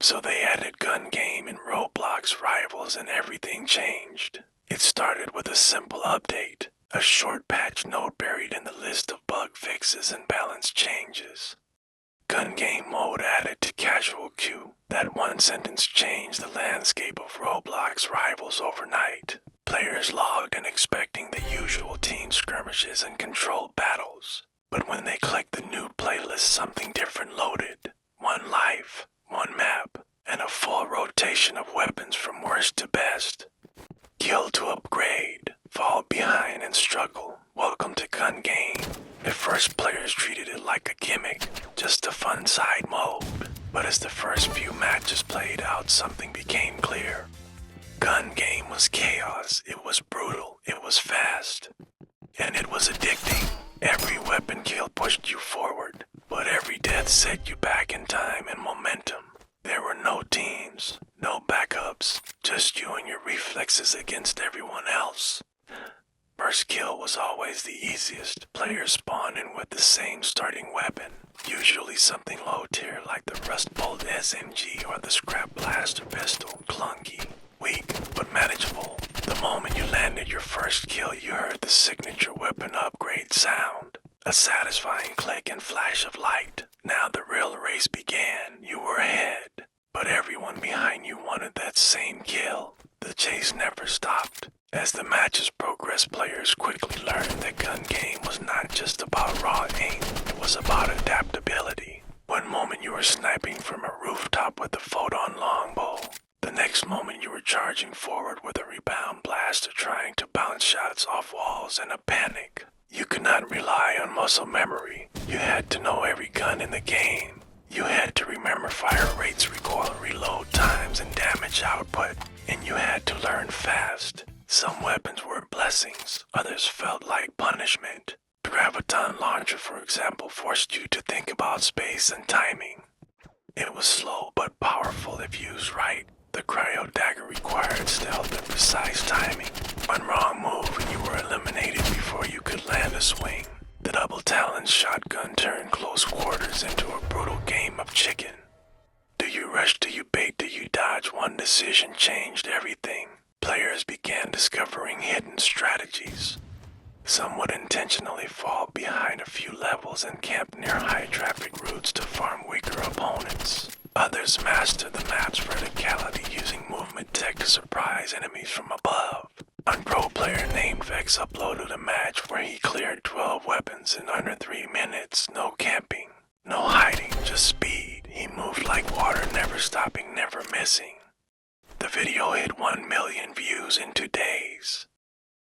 So they added gun game in Roblox Rivals and everything changed. It started with a simple update, a short patch note buried in the list of bug fixes and balance changes. Gun game mode added to casual queue. That one sentence changed the landscape of Roblox Rivals overnight. Players logged in expecting the usual team skirmishes and controlled battles. But when they clicked the new playlist, something different loaded. One life, one map, and a full rotation of weapons from worst to best. Kill to upgrade, fall behind and struggle. Welcome to gun game. At first, players treated it like a gimmick, just a fun side mode. But as the first few matches played out, something became clear. Gun game was chaos, it was brutal, it was fast, and it was addicting. Every weapon kill pushed you forward, but every death set you back in time and momentum. There were no teams, no backups, just you and your reflexes against everyone else. First kill was always the easiest. Players spawned in with the same starting weapon, usually something low tier like the Rust Bolt SMG or the Scrap Blaster pistol. Clunky, weak, but manageable. The moment you landed your first kill, you heard the signature weapon upgrade sound. A satisfying click and flash of light. Now the real race began. You were ahead, but everyone behind you wanted that same kill. The chase never stopped. As the matches progressed, players quickly learned that gun game was not just about raw aim, it was about adaptability. One moment you were sniping from a rooftop with a photon longbow. The next moment you were charging forward with a rebound blaster trying to bounce shots off walls in a panic. You could not rely on muscle memory. You had to know every gun in the game. You had to remember fire rates, recoil, reload times, and damage output. And you had to learn fast. Some weapons were blessings, others felt like punishment. The graviton launcher, for example, forced you to think about space and timing. It was slow but powerful if used right. The cryo dagger required stealth and precise timing. One wrong move and you were eliminated before you could land a swing. The double talon shotgun turned close quarters into a brutal game of chicken. Do you rush, do you bait, do you dodge? One decision changed everything. Players began discovering hidden strategies. Some would intentionally fall behind a few levels and camp near high-traffic routes to farm weaker opponents. Others mastered the map's verticality using movement tech to surprise enemies from above. One pro player named Vex uploaded a match where he cleared 12 weapons in under 3 minutes. No camping, no hiding, just speed. He moved like water, never stopping, never missing. The video hit 1 million views in 2 days.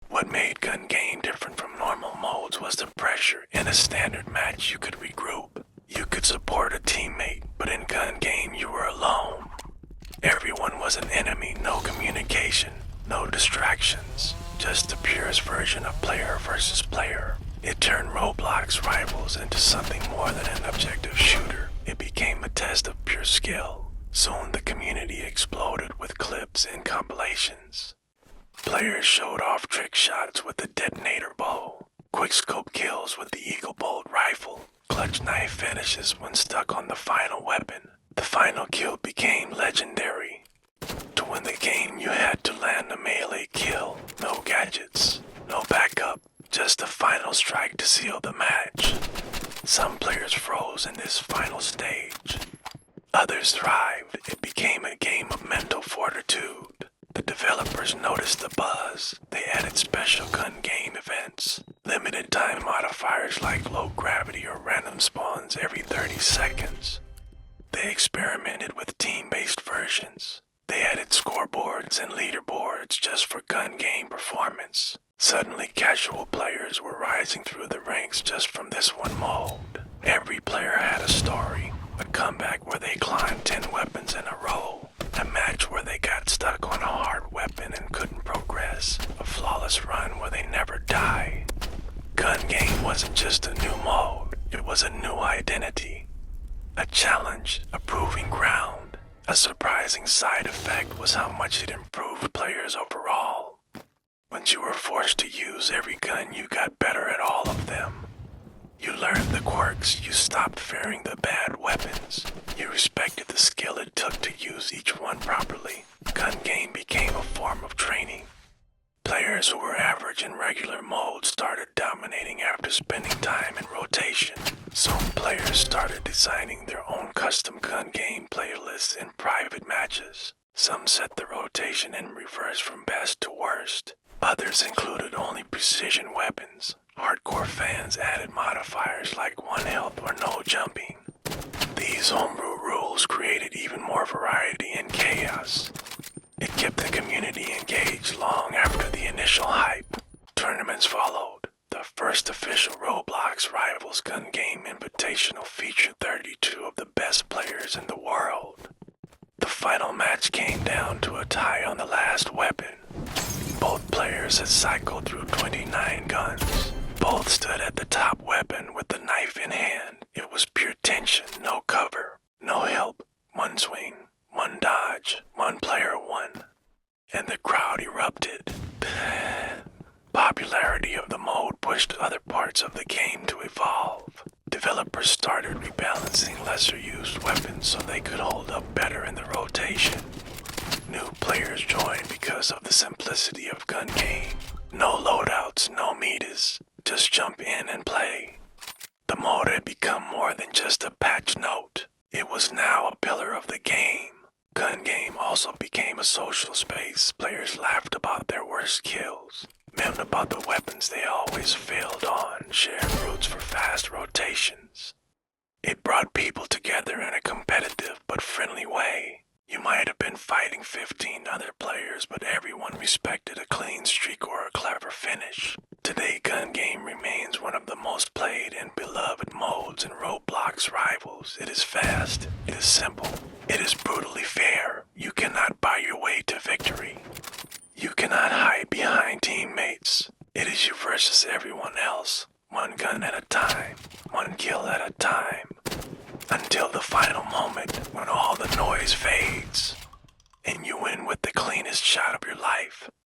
What made gun game different from normal modes was the pressure. In a standard match, you could regroup. You could support a teammate, but in gun game, you were alone. Everyone was an enemy, no communication, no distractions, just the purest version of player versus player. It turned Roblox Rivals into something more than an objective shooter. It became a test of pure skill. Soon the community exploded with clips and compilations. Players showed off trick shots with the detonator bow, quickscope kills with the Eagle Bolt rifle, clutch knife finishes when stuck on the final weapon. The final kill became legendary. To win the game, you had to land a melee kill. No gadgets, no backup, just a final strike to seal the match. Some players froze in this final stage. Others thrived. It became a game of mental fortitude. The developers noticed the buzz. They added special gun game events, limited time modifiers like low gravity or random spawns every 30 seconds. They experimented with team-based versions. They added scoreboards and leaderboards just for gun game performance. Suddenly, casual players were rising through the ranks just from this one mode. Every player had a story. A comeback where they climbed 10 weapons in a row. A match where they got stuck on a hard weapon and couldn't progress. A flawless run where they never died. Gun game wasn't just a new mode. It was a new identity. A challenge, a proving ground. A surprising side effect was how much it improved players overall. Once you were forced to use every gun, you got better at all of them. You learned the quirks, you stopped fearing the bad weapons. You respected the skill it took to use each one properly. Gun game became a form of training. Players who were average in regular mode started dominating after spending time in rotation. Some players started designing their own custom gun game playlists in private matches. Some set the rotation in reverse from best to worst. Others included only precision weapons. Hardcore fans added modifiers like 1 health or no jumping. These homebrew rules created even more variety and chaos. It kept the community engaged long after the initial hype. Tournaments followed. The first official Roblox Rivals gun game invitational featured 32 of the best players in the world. The final match came down to a tie on the last weapon. Both players had cycled through 29 guns. Both stood at the top weapon with the knife in hand. It was pure tension, no cover, no help. One swing, one dodge, one player won. And the crowd erupted. Popularity of the mode pushed other parts of the game to evolve. Developers started rebalancing lesser-used weapons so they could hold up better in the rotation. New players joined because of the simplicity of gun game. No loadouts, no metas, just jump in and play. The mode had become more than just a patch note. It was now a pillar of the game. Gun game also became a social space. Players laughed about their worst kills, memed about the weapons they always failed on, shared routes for fast rotations. It brought people together in a competitive but friendly way. You might have been fighting 15 other players, but everyone respected a clean streak or a clever finish. Today, gun game remains one of the most played and beloved modes in Roblox Rivals. It is fast, it is simple, it is brutally fair. You cannot buy your way to victory. You cannot hide behind teammates. It is you versus everyone else, one gun at a time, one kill at a time.